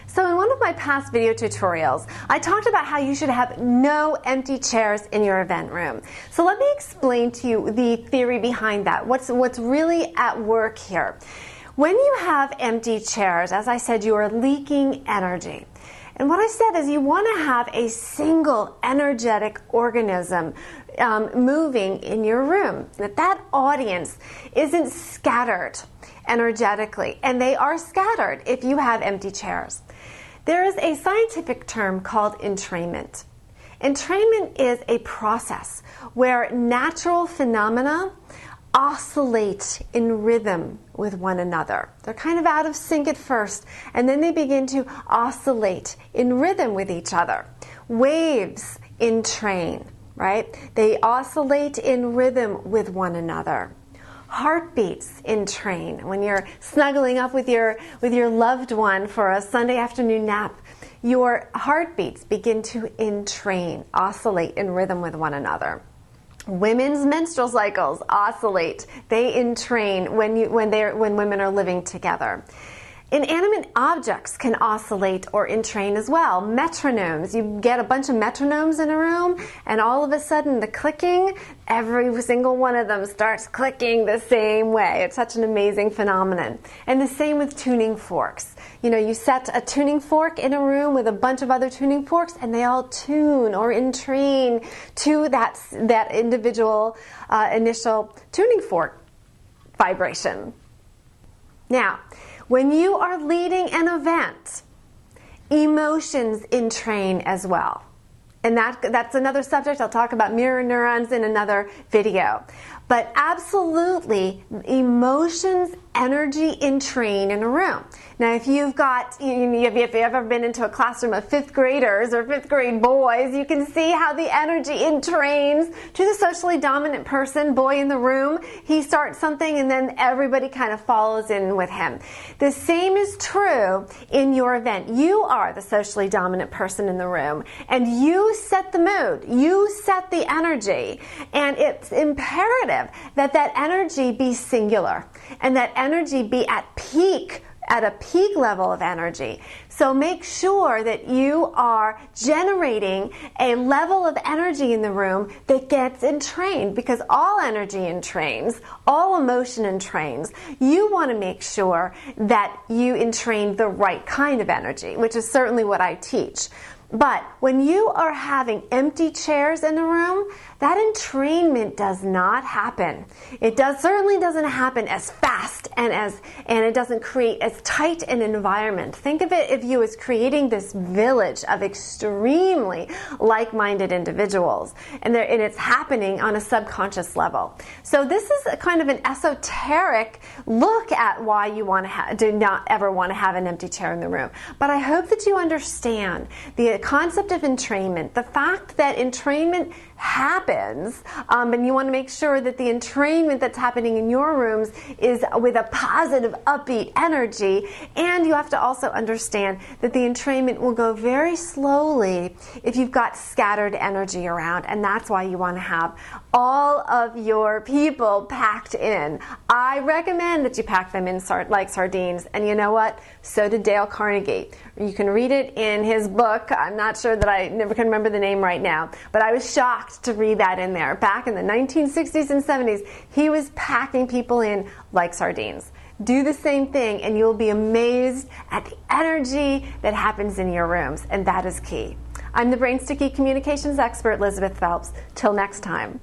So in one of my past video tutorials, I talked about how you should have no empty chairs in your event room. So let me explain to you the theory behind that. What's really at work here. When you have empty chairs, as I said, you are leaking energy. And what I said is you want to have a single energetic organism moving in your room. That audience isn't scattered energetically, and they are scattered if you have empty chairs. There is a scientific term called entrainment. Entrainment is a process where natural phenomena oscillate in rhythm with one another. They're kind of out of sync at first, and then they begin to oscillate in rhythm with each other. Waves entrain, right? They oscillate in rhythm with one another. Heartbeats entrain. When you're snuggling up with your loved one for a Sunday afternoon nap, your heartbeats begin to entrain, oscillate in rhythm with one another. Women's menstrual cycles oscillate. They entrain when women are living together. Inanimate objects can oscillate or entrain as well. Metronomes. You get a bunch of metronomes in a room, and all of a sudden the clicking, every single one of them starts clicking the same way. It's such an amazing phenomenon. And the same with tuning forks. You know, you set a tuning fork in a room with a bunch of other tuning forks, and they all tune or entrain to that individual initial tuning fork vibration. Now, when you are leading an event, emotions entrain as well. And that's another subject. I'll talk about mirror neurons in another video. But absolutely, emotions, energy entrain in a room. Now, if you've ever been into a classroom of fifth graders or fifth grade boys, you can see how the energy entrains to the socially dominant person, boy in the room. He starts something and then everybody kind of follows in with him. The same is true in your event. You are the socially dominant person in the room, and you set the mood. You set the energy. And it's imperative that that energy be singular and that energy be at a peak level of energy. So make sure that you are generating a level of energy in the room that gets entrained, because all energy entrains, all emotion entrains. You want to make sure that you entrain the right kind of energy, which is certainly what I teach. But when you are having empty chairs in a room, that entrainment does not happen. It certainly doesn't happen as fast and it doesn't create as tight an environment. Think of it if you as creating this village of extremely like-minded individuals, and it's happening on a subconscious level. So this is a kind of an esoteric look at why you do not ever want to have an empty chair in the room. But I hope that you understand the concept of entrainment, the fact that entrainment happens, and you want to make sure that the entrainment that's happening in your rooms is with a positive, upbeat energy. And you have to also understand that the entrainment will go very slowly if you've got scattered energy around, and that's why you want to have all of your people packed in. I recommend that you pack them in like sardines, and you know what? So did Dale Carnegie. You can read it in his book. I'm not sure that I never can remember the name right now, but I was shocked to read that in there. Back in the 1960s and 70s, he was packing people in like sardines. Do the same thing, and you'll be amazed at the energy that happens in your rooms, and that is key. I'm the Brain Sticky Communications expert, Lizabeth Phelps. Till next time.